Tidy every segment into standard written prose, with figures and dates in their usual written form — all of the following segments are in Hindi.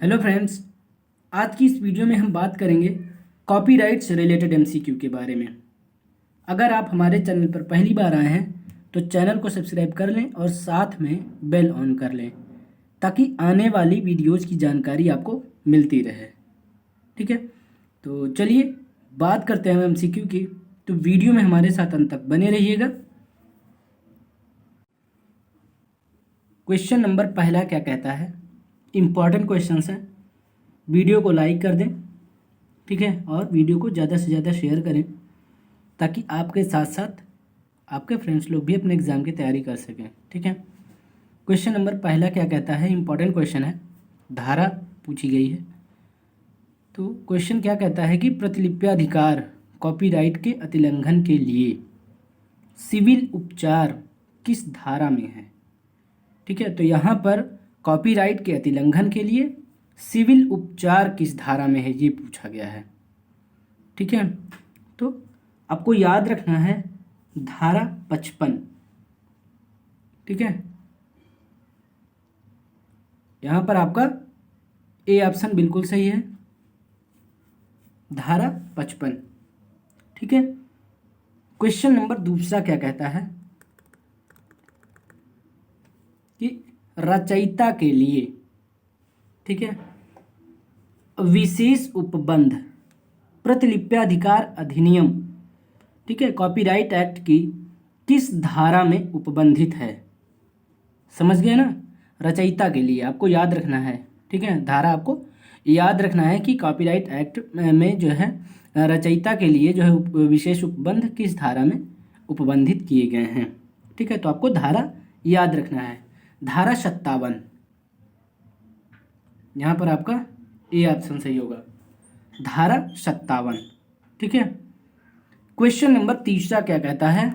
हेलो फ्रेंड्स, आज की इस वीडियो में हम बात करेंगे कॉपीराइट से रिलेटेड एमसीक्यू के बारे में। अगर आप हमारे चैनल पर पहली बार आए हैं तो चैनल को सब्सक्राइब कर लें और साथ में बेल ऑन कर लें ताकि आने वाली वीडियोज़ की जानकारी आपको मिलती रहे। ठीक है, तो चलिए बात करते हैं एमसीक्यू की। तो वीडियो में हमारे साथ अंत तक बने रहिएगा। क्वेश्चन नंबर पहला क्या कहता है? इम्पॉर्टेंट क्वेश्चंस हैं, वीडियो को लाइक कर दें। ठीक है, और वीडियो को ज़्यादा से ज़्यादा शेयर करें ताकि आपके साथ साथ आपके फ्रेंड्स लोग भी अपने एग्ज़ाम की तैयारी कर सकें। ठीक है, क्वेश्चन नंबर पहला क्या कहता है? इम्पॉर्टेंट क्वेश्चन है, धारा पूछी गई है। तो क्वेश्चन क्या कहता है कि प्रतिलिप्याधिकार कॉपीराइट के अतिलंघन के लिए सिविल उपचार किस धारा में है? ठीक है, तो यहाँ पर कॉपीराइट के अतिलंघन के लिए सिविल उपचार किस धारा में है, ये पूछा गया है। ठीक है, तो आपको याद रखना है धारा 55। ठीक है, यहाँ पर आपका ए ऑप्शन बिल्कुल सही है, धारा 55। ठीक है, क्वेश्चन नंबर दूसरा क्या कहता है कि रचयिता के लिए, ठीक है, विशेष उपबंध प्रतिलिप्याधिकार अधिनियम, ठीक है, कॉपीराइट एक्ट की किस धारा में उपबंधित है? समझ गए ना? रचयिता के लिए आपको याद रखना है। ठीक है, धारा आपको याद रखना है कि कॉपीराइट एक्ट में जो है रचयिता के लिए जो है विशेष उपबंध किस धारा में उपबंधित किए गए हैं। ठीक है, तो आपको धारा याद रखना है, धारा 57। यहाँ पर आपका ए ऑप्शन सही होगा, धारा 57। ठीक है, क्वेश्चन नंबर तीसरा क्या कहता है?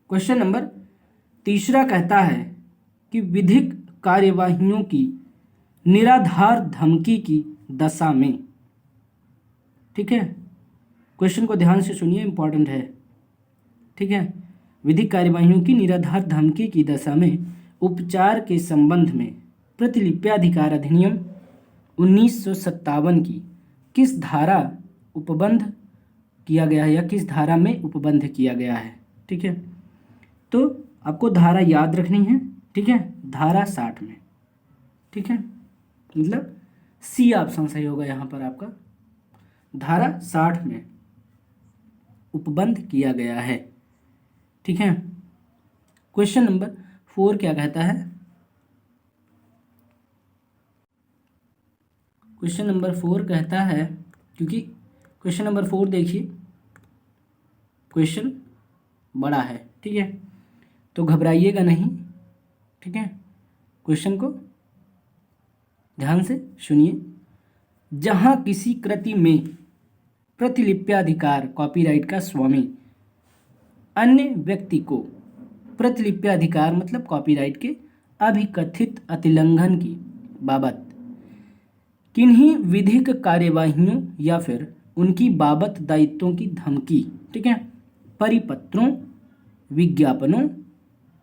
क्वेश्चन नंबर तीसरा कहता है कि विधिक कार्यवाहियों की निराधार धमकी की दशा में, ठीक है, क्वेश्चन को ध्यान से सुनिए, इंपॉर्टेंट है। ठीक है, विधिक कार्यवाहियों की निराधार धमकी की दशा में उपचार के संबंध में प्रतिलिप्याधिकार अधिनियम 1957 की किस धारा उपबंध किया गया है या किस धारा में उपबंध किया गया है? ठीक है, तो आपको धारा याद रखनी है। ठीक है, धारा 60 में। ठीक है, मतलब सी ऑप्शन सही होगा यहाँ पर आपका, धारा 60 में उपबंध किया गया है। ठीक है, क्वेश्चन नंबर 4 क्या कहता है? क्वेश्चन नंबर 4 कहता है, क्योंकि क्वेश्चन नंबर 4 देखिए क्वेश्चन बड़ा है। ठीक है, तो घबराइएगा नहीं। ठीक है, क्वेश्चन को ध्यान से सुनिए। जहां किसी कृति में प्रतिलिप्याधिकार कॉपीराइट का स्वामी अन्य व्यक्ति को प्रतिलिप्याधिकार मतलब कॉपीराइट के अभिकथित अतिलंघन की बाबत किन्हीं विधिक कार्यवाहियों या फिर उनकी बाबत दायित्वों की धमकी, ठीक है, परिपत्रों, विज्ञापनों,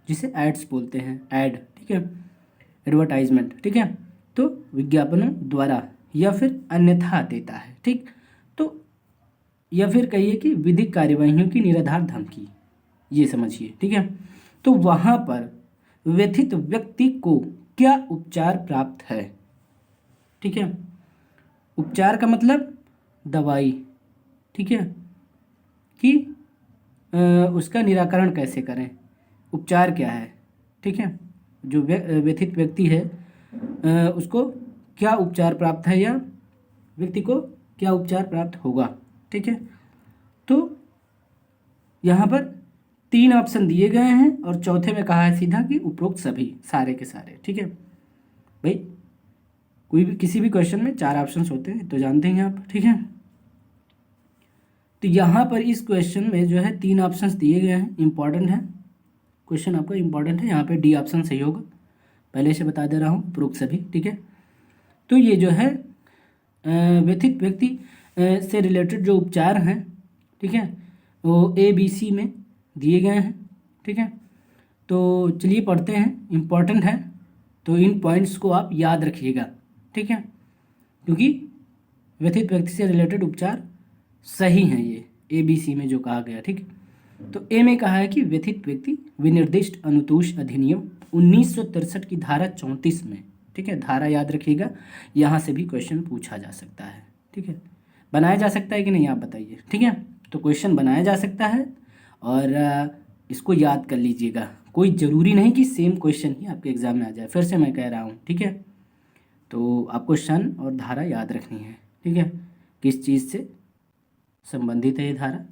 जिसे एड्स बोलते हैं, एड, ठीक है, एडवर्टाइजमेंट, ठीक है, तो विज्ञापनों द्वारा या फिर अन्यथा देता है। ठीक, तो या फिर कहिए कि विधिक कार्यवाहियों की निराधार धमकी, ये समझिए। ठीक है, तो वहाँ पर व्यथित व्यक्ति को क्या उपचार प्राप्त है? ठीक है, उपचार का मतलब दवाई, ठीक है, कि उसका निराकरण कैसे करें, उपचार क्या है? ठीक है, जो व्यथित व्यक्ति है उसको क्या उपचार प्राप्त है या व्यक्ति को क्या उपचार प्राप्त होगा? ठीक है, तो यहाँ पर 3 ऑप्शन दिए गए हैं और चौथे में कहा है सीधा कि उपरोक्त सभी, सारे के सारे। ठीक है भाई, कोई भी किसी भी क्वेश्चन में 4 ऑप्शंस होते हैं तो जानते हैं आप। ठीक है, तो यहाँ पर इस क्वेश्चन में जो है 3 ऑप्शंस दिए गए हैं, इंपॉर्टेंट है क्वेश्चन, आपका इंपॉर्टेंट है। यहाँ पे डी ऑप्शन सही होगा, पहले से बता दे रहा हूँ, उपरोक्त सभी। ठीक है, तो ये जो है व्यथित व्यक्ति से रिलेटेड जो उपचार हैं, ठीक है, वो ABC में दिए गए हैं। ठीक है, तो चलिए पढ़ते हैं, इम्पॉर्टेंट है। तो इन पॉइंट्स को आप याद रखिएगा, ठीक है, क्योंकि व्यथित व्यक्ति से रिलेटेड उपचार सही हैं ये ABC में जो कहा गया, ठीक है। तो ए में कहा है कि व्यथित व्यक्ति विनिर्दिष्ट अनुतोष अधिनियम 1963 की धारा 34 में, ठीक है, धारा याद रखिएगा, यहाँ से भी क्वेश्चन पूछा जा सकता है, ठीक है। बनाया जा सकता है कि नहीं, आप बताइए, ठीक है। तो क्वेश्चन बनाया जा सकता है और इसको याद कर लीजिएगा, कोई ज़रूरी नहीं कि सेम क्वेश्चन ही आपके एग्जाम में आ जाए, फिर से मैं कह रहा हूँ, ठीक है। तो आपको सन और धारा याद रखनी है, ठीक है, किस चीज़ से संबंधित है ये धारा,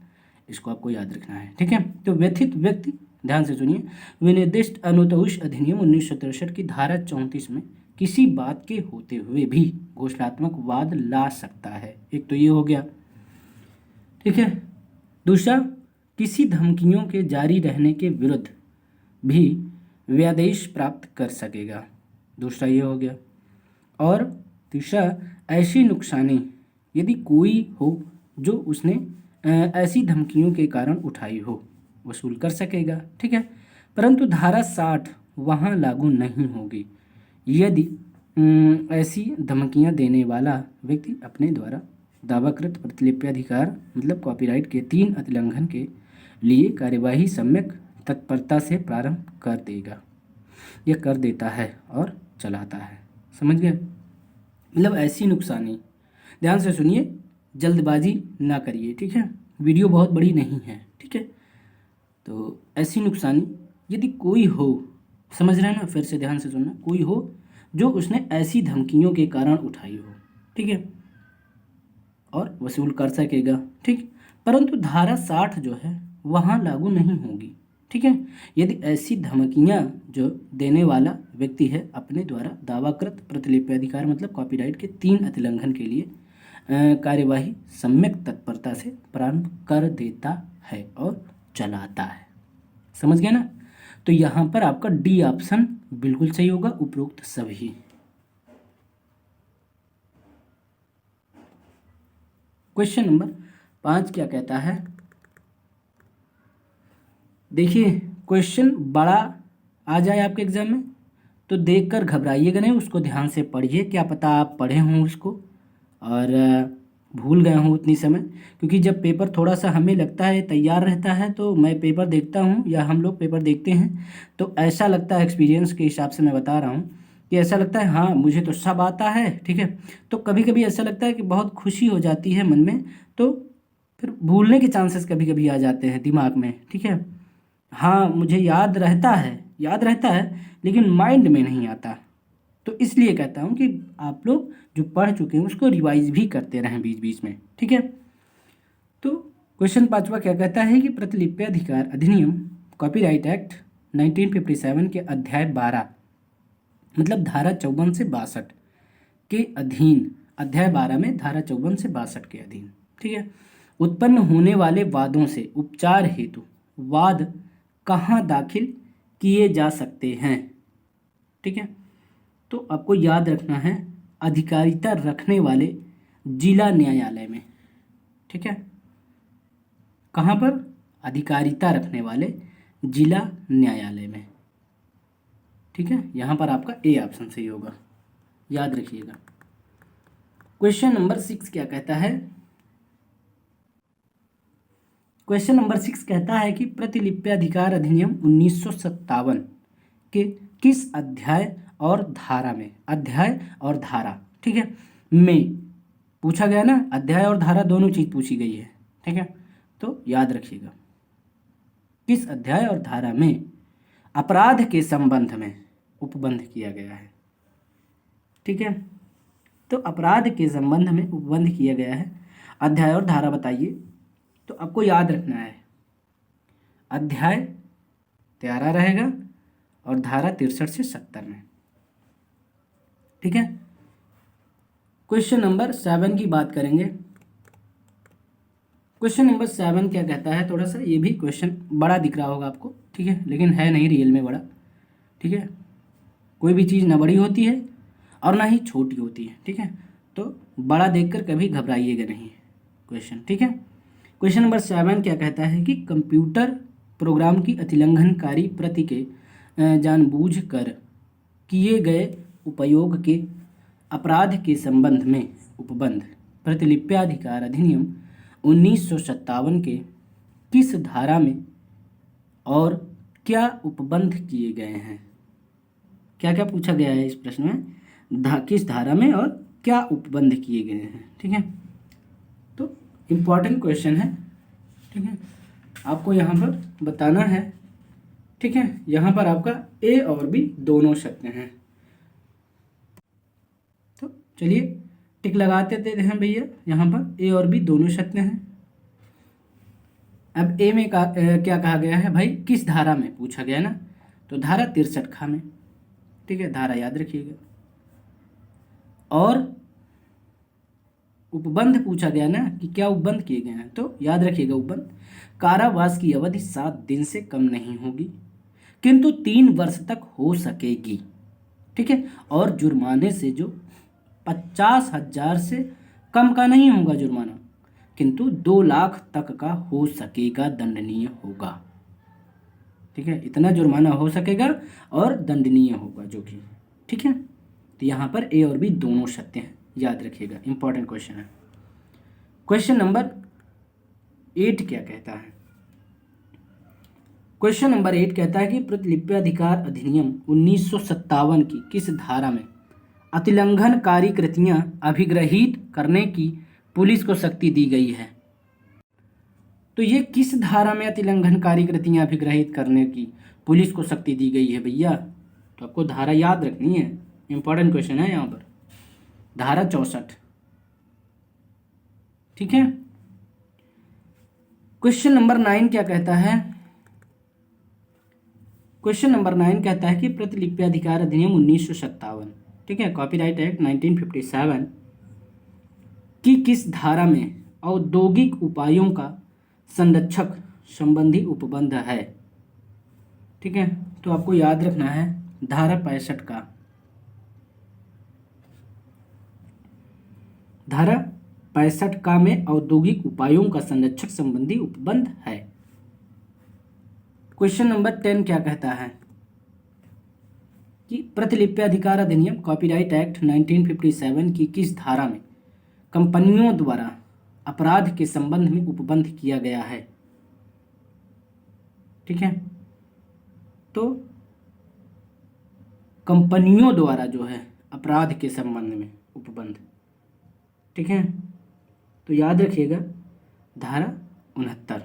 इसको आपको याद रखना है, ठीक है। तो व्यथित व्यक्ति, ध्यान से सुनिए, विनिर्दिष्ट अनुतोष अधिनियम 1963 की धारा 34 में किसी बात के होते हुए भी घोषणात्मक वाद ला सकता है, एक तो ये हो गया, ठीक है। दूसरा, किसी धमकियों के जारी रहने के विरुद्ध भी व्यादेश प्राप्त कर सकेगा, दूसरा ये हो गया। और तीसरा, ऐसी नुकसानी यदि कोई हो जो उसने ऐसी धमकियों के कारण उठाई हो, वसूल कर सकेगा, ठीक है। परंतु धारा 60 वहाँ लागू नहीं होगी यदि ऐसी धमकियाँ देने वाला व्यक्ति अपने द्वारा दावाकृत प्रतिलिपि अधिकार मतलब कॉपीराइट के 3 उल्लंघन के लिए कार्यवाही सम्यक तत्परता से प्रारंभ कर देगा या कर देता है और चलाता है, समझ गए। मतलब ऐसी नुकसानी, ध्यान से सुनिए, जल्दबाजी ना करिए, ठीक है, वीडियो बहुत बड़ी नहीं है, ठीक है। तो ऐसी नुकसानी यदि कोई हो, समझ रहे हैं ना, फिर से ध्यान से सुनना, कोई हो जो उसने ऐसी धमकियों के कारण उठाई हो, ठीक है, और वसूल कर सकेगा, ठीक। परंतु धारा 60 जो है वहाँ लागू नहीं होगी, ठीक है, यदि ऐसी धमकियाँ जो देने वाला व्यक्ति है अपने द्वारा दावाकृत प्रतिलिपि अधिकार मतलब कॉपीराइट के 3 उल्लंघन के लिए कार्यवाही सम्यक तत्परता से प्रारंभ कर देता है और चलाता है, समझ गया ना। तो यहाँ पर आपका डी ऑप्शन बिल्कुल सही होगा, उपरोक्त सभी। क्वेश्चन नंबर 5 क्या कहता है, देखिए, क्वेश्चन बड़ा आ जाए आपके एग्जाम में तो देखकर घबराइएगा नहीं, उसको ध्यान से पढ़िए, क्या पता आप पढ़े हों उसको और भूल गए हों उतनी समय, क्योंकि जब पेपर थोड़ा सा हमें लगता है तैयार रहता है तो मैं पेपर देखता हूँ या हम लोग पेपर देखते हैं तो ऐसा लगता है, एक्सपीरियंस के हिसाब से मैं बता रहा हूँ कि ऐसा लगता है हाँ मुझे तो सब आता है, ठीक है। तो कभी कभी ऐसा लगता है कि बहुत खुशी हो जाती है मन में, तो फिर भूलने के चांसेस कभी कभी आ जाते हैं दिमाग में, ठीक है। हाँ मुझे याद रहता है लेकिन माइंड में नहीं आता, तो इसलिए कहता हूँ कि आप लोग जो पढ़ चुके हैं उसको रिवाइज भी करते रहें बीच बीच में, ठीक है। तो क्वेश्चन 5वां क्या कहता है कि प्रतिलिपि अधिकार अधिनियम कॉपीराइट एक्ट 1957 के अध्याय 12 मतलब धारा 54 से 62 के अधीन, अध्याय 12 में धारा 54 से 62 के अधीन, ठीक है, उत्पन्न होने वाले वादों से उपचार हेतु वाद कहाँ दाखिल किए जा सकते हैं, ठीक है। तो आपको याद रखना है अधिकारिता रखने वाले जिला न्यायालय में, ठीक है, कहाँ पर, अधिकारिता रखने वाले जिला न्यायालय में, ठीक है। यहाँ पर आपका ए ऑप्शन सही होगा, याद रखिएगा। क्वेश्चन नंबर 6 क्या कहता है, क्वेश्चन नंबर 6 कहता है कि प्रतिलिपि अधिकार अधिनियम 1957 के किस अध्याय और धारा में, अध्याय और धारा, ठीक है, में पूछा गया ना, अध्याय और धारा दोनों चीज पूछी गई है, ठीक है। तो याद रखिएगा किस अध्याय और धारा में अपराध के संबंध में उपबंध किया गया है, ठीक है। तो अपराध के संबंध में उपबंध किया गया है, अध्याय और धारा बताइए। तो आपको याद रखना है अध्याय 13 रहेगा और धारा 63 से 70 में, ठीक है। क्वेश्चन नंबर 7 की बात करेंगे। क्वेश्चन नंबर 7 क्या कहता है, थोड़ा सा ये भी क्वेश्चन बड़ा दिख रहा होगा आपको, ठीक है, लेकिन है नहीं रियल में बड़ा, ठीक है। कोई भी चीज़ ना बड़ी होती है और ना ही छोटी होती है, ठीक है। तो बड़ा देखकर कभी घबराइएगा नहीं क्वेश्चन, ठीक है। क्वेश्चन नंबर 7 क्या कहता है कि कंप्यूटर प्रोग्राम की अतिलंघनकारी प्रति के जानबूझकर किए गए उपयोग के अपराध के संबंध में उपबंध प्रतिलिप्याधिकार अधिनियम 1957 के किस धारा में और क्या उपबंध किए गए हैं? क्या क्या पूछा गया है इस प्रश्न में? किस धारा में और क्या उपबंध किए गए हैं? ठीक है, तो इम्पॉर्टेंट क्वेश्चन है। ठीक है, आपको यहाँ पर बताना है। ठीक है, यहाँ पर आपका ए और बी दोनों सत्य हैं। तो चलिए टिक लगाते देते हैं भैया, यहाँ पर ए और बी दोनों सत्य हैं। अब ए में क्या कहा गया है भाई? किस धारा में पूछा गया ना, तो धारा 63 खा में। ठीक है, धारा याद रखिएगा। और उपबंध पूछा गया ना कि क्या उपबंध किए गए हैं, तो याद रखिएगा उपबंध कारावास की अवधि 7 दिन से कम नहीं होगी किंतु 3 वर्ष तक हो सकेगी। ठीक है, और जुर्माने से जो 50,000 से कम का नहीं होगा जुर्माना, किंतु 2 लाख तक का हो सकेगा, दंडनीय होगा। ठीक है, इतना जुर्माना हो सकेगा और दंडनीय होगा जो कि। ठीक है, तो यहाँ पर ए और बी दोनों सत्य हैं, याद रखिएगा, इंपॉर्टेंट क्वेश्चन है। क्वेश्चन नंबर 8 क्या कहता है? क्वेश्चन नंबर 8 कहता है कि प्रतिलिप्याधिकार अधिनियम 1957 की किस धारा में अतिलंघनकारी कृतियां अभिग्रहित करने की पुलिस को शक्ति दी गई है? तो ये किस धारा में अतिलंघनकारी कृतियां अभिग्रहित करने की पुलिस को शक्ति दी गई है भैया? तो आपको धारा याद रखनी है, इंपॉर्टेंट क्वेश्चन है यहाँ पर। धारा 64। ठीक है, क्वेश्चन नंबर 9 क्या कहता है? क्वेश्चन नंबर 9 कहता है कि प्रतिलिप्याधिकार अधिनियम 1957, ठीक है, कॉपीराइट एक्ट 1957 की किस धारा में औद्योगिक उपायों का संरक्षक संबंधी उपबंध है? ठीक है, तो आपको याद रखना है धारा 65 का। धारा 65 का में औद्योगिक उपायों का संरक्षक संबंधी उपबंध है। क्वेश्चन नंबर 10 क्या कहता है कि प्रतिलिप्याधिकार अधिनियम कॉपीराइट एक्ट 1957 की किस धारा में कंपनियों द्वारा अपराध के संबंध में उपबंध किया गया है? ठीक है, तो कंपनियों द्वारा जो है अपराध के संबंध में उपबंध। ठीक है, तो याद रखिएगा धारा 69।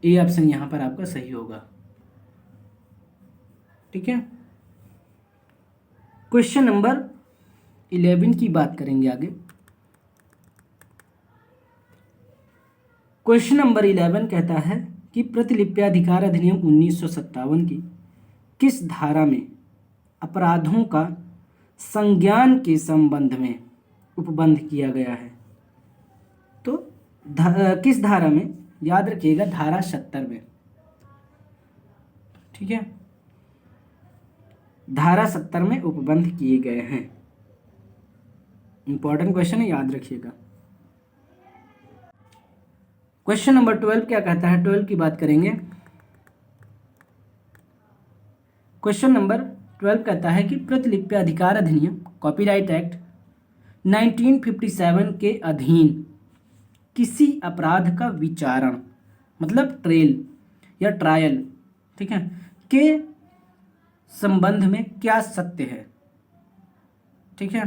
ए ऑप्शन यहां पर आपका सही होगा। ठीक है, क्वेश्चन नंबर 11 की बात करेंगे आगे। क्वेश्चन नंबर 11 कहता है कि प्रतिलिप्याधिकार अधिनियम 1957 की किस धारा में अपराधों का संज्ञान के संबंध में उपबंध किया गया है? तो किस धारा में? याद रखिएगा धारा 70 में। ठीक है, धारा 70 में उपबंध किए गए हैं। इंपॉर्टेंट क्वेश्चन है, याद रखिएगा। क्वेश्चन नंबर 12 क्या कहता है? 12 की बात करेंगे। क्वेश्चन नंबर 12 कहता है कि प्रतिलिप्याधिकार अधिनियम कॉपीराइट एक्ट 1957 के अधीन किसी अपराध का विचारण मतलब ट्रेल या ट्रायल, ठीक है, के संबंध में क्या सत्य है? ठीक है,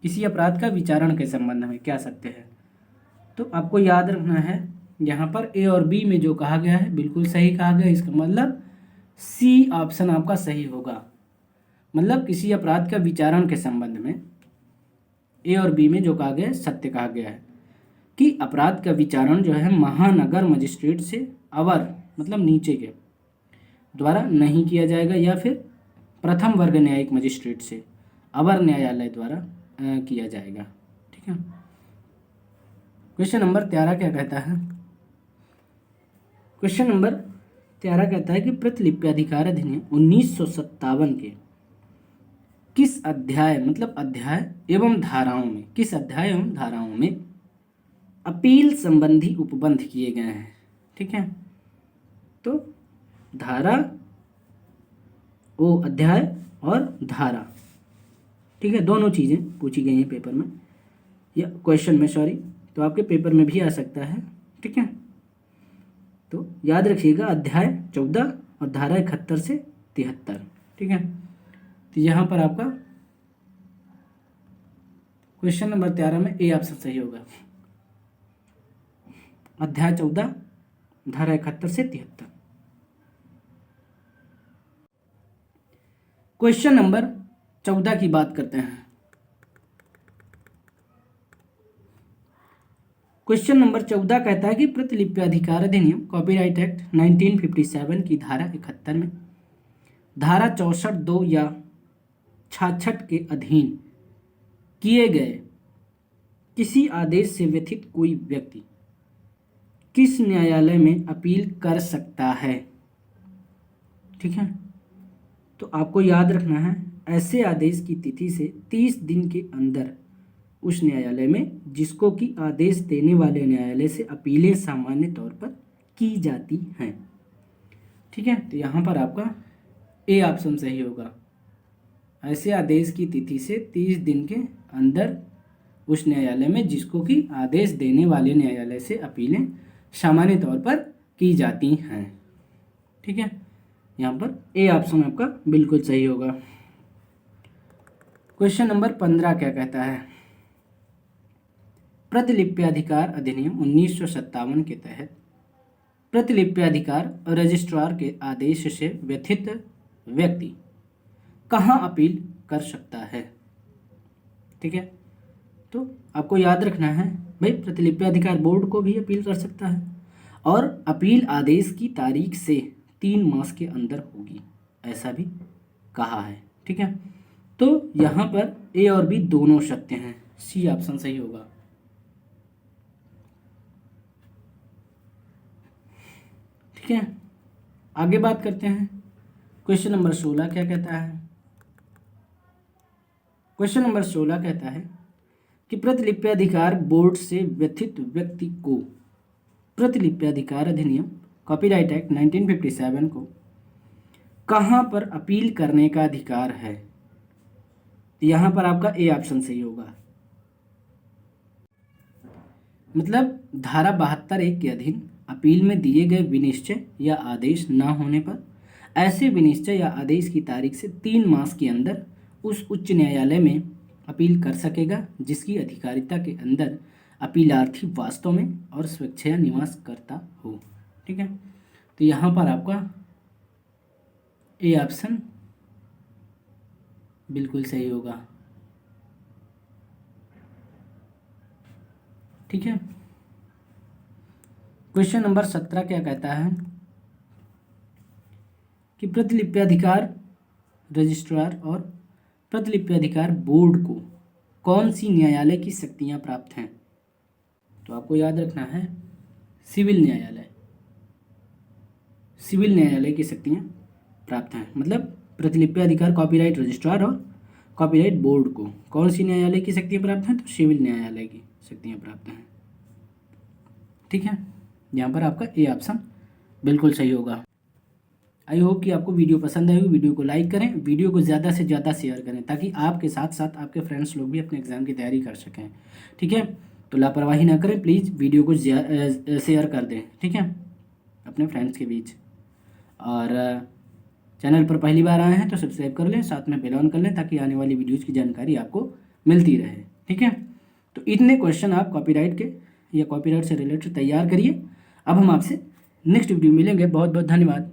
किसी अपराध का विचारण के संबंध में क्या सत्य है? तो आपको याद रखना है यहाँ पर ए और बी में जो कहा गया है बिल्कुल सही कहा गया, इसका मतलब सी ऑप्शन आपका सही होगा। मतलब किसी अपराध का विचारण के संबंध में ए और बी में जो कहा गया है सत्य कहा गया है कि अपराध का विचारण जो है महानगर मजिस्ट्रेट से अवर मतलब नीचे के द्वारा नहीं किया जाएगा या फिर प्रथम वर्ग न्यायिक मजिस्ट्रेट से अवर न्यायालय द्वारा किया जाएगा। ठीक है, क्वेश्चन नंबर 13 क्या कहता है? क्वेश्चन नंबर 13 कहता है कि प्रतिलिप्याधिकार अधिनियम 1957 के किस अध्याय मतलब अध्याय एवं धाराओं में, किस अध्याय एवं धाराओं में अपील संबंधी उपबंध किए गए हैं? ठीक है, तो धारा वो अध्याय और धारा, ठीक है, दोनों चीज़ें पूछी गई हैं पेपर में या क्वेश्चन में, सॉरी, तो आपके पेपर में भी आ सकता है, ठीक है। तो याद रखिएगा अध्याय 14 और धारा 71 से 73, ठीक है। तो यहाँ पर आपका क्वेश्चन नंबर 13 में ए ऑप्शन सही होगा, अध्याय 14 धारा 71 से 73। क्वेश्चन नंबर 14 की बात करते हैं। क्वेश्चन नंबर 14 कहता है कि प्रतिलिपि अधिकार अधिनियम कॉपीराइट एक्ट 1957 की धारा 71 में धारा 64(2) या 66 के अधीन किए गए किसी आदेश से व्यथित कोई व्यक्ति किस न्यायालय में अपील कर सकता है, ठीक है। तो आपको याद रखना है ऐसे आदेश की तिथि से 30 दिन के अंदर उस न्यायालय में जिसको कि आदेश देने वाले न्यायालय से अपीलें सामान्य तौर पर की जाती हैं, ठीक है। तो यहाँ पर आपका ए ऑप्शन सही होगा, ऐसे आदेश की तिथि से 30 दिन के अंदर उस न्यायालय में जिसको कि आदेश देने वाले न्यायालय से अपीलें सामान्य तौर पर की जाती हैं, ठीक है। यहाँ पर ए ऑप्शन आपका बिल्कुल सही होगा। क्वेश्चन नंबर 15 क्या कहता है, प्रतिलिपि अधिकार अधिनियम 1957 के तहत प्रतिलिपि अधिकार रजिस्ट्रार के आदेश से व्यथित व्यक्ति कहाँ अपील कर सकता है, ठीक है। तो आपको याद रखना है भाई प्रतिलिपि अधिकार बोर्ड को भी अपील कर सकता है और अपील आदेश की तारीख से 3 मास के अंदर होगी, ऐसा भी कहा है, ठीक है। तो यहाँ पर ए और बी दोनों सत्य हैं, सी ऑप्शन सही होगा। ठीक है, आगे बात करते हैं। क्वेश्चन नंबर 16 क्या कहता है। क्वेश्चन नंबर 16 कहता है कि प्रतिलिपि अधिकार बोर्ड से व्यथित व्यक्ति को प्रतिलिपि अधिकार अधिनियम कॉपीराइट एक्ट 1957 को कहाँ पर अपील करने का अधिकार है। यहाँ पर आपका ए ऑप्शन सही होगा, मतलब धारा 72(1) के अधीन अपील में दिए गए विनिश्चय या आदेश न होने पर ऐसे विनिश्चय या आदेश की तारीख से 3 मास के अंदर उस उच्च न्यायालय में अपील कर सकेगा जिसकी अधिकारिता के अंदर अपीलार्थी वास्तव में और स्वेच्छया निवास करता हो, ठीक है। तो यहाँ पर आपका ए ऑप्शन बिल्कुल सही होगा, ठीक है। क्वेश्चन नंबर 17 क्या कहता है कि प्रतिलिपि अधिकार रजिस्ट्रार और प्रतिलिपि अधिकार बोर्ड को कौन सी न्यायालय की शक्तियां प्राप्त हैं। तो आपको याद रखना है सिविल न्यायालय की शक्तियां प्राप्त हैं, मतलब प्रतिलिपि अधिकार कॉपीराइट रजिस्ट्रार और कॉपीराइट बोर्ड को कौन सी न्यायालय की शक्तियां प्राप्त हैं, तो सिविल न्यायालय की शक्तियां प्राप्त हैं, ठीक है। यहाँ पर आपका ए ऑप्शन बिल्कुल सही होगा। आई होप कि आपको वीडियो पसंद आएगी। वीडियो को लाइक करें, वीडियो को ज़्यादा से ज़्यादा शेयर करें ताकि आपके साथ साथ आपके फ्रेंड्स लोग भी अपने एग्ज़ाम की तैयारी कर सकें, ठीक है। तो लापरवाही ना करें, प्लीज़ वीडियो को शेयर कर दें, ठीक है, अपने फ्रेंड्स के बीच। और चैनल पर पहली बार आए हैं तो सब्सक्राइब कर लें, साथ में बेल ऑन कर लें ताकि आने वाली वीडियोज़ की जानकारी आपको मिलती रहे, ठीक है। तो इतने क्वेश्चन आप कॉपीराइट के या कॉपीराइट से रिलेटेड तैयार करिए। अब हम आपसे नेक्स्ट वीडियो मिलेंगे। बहुत बहुत धन्यवाद।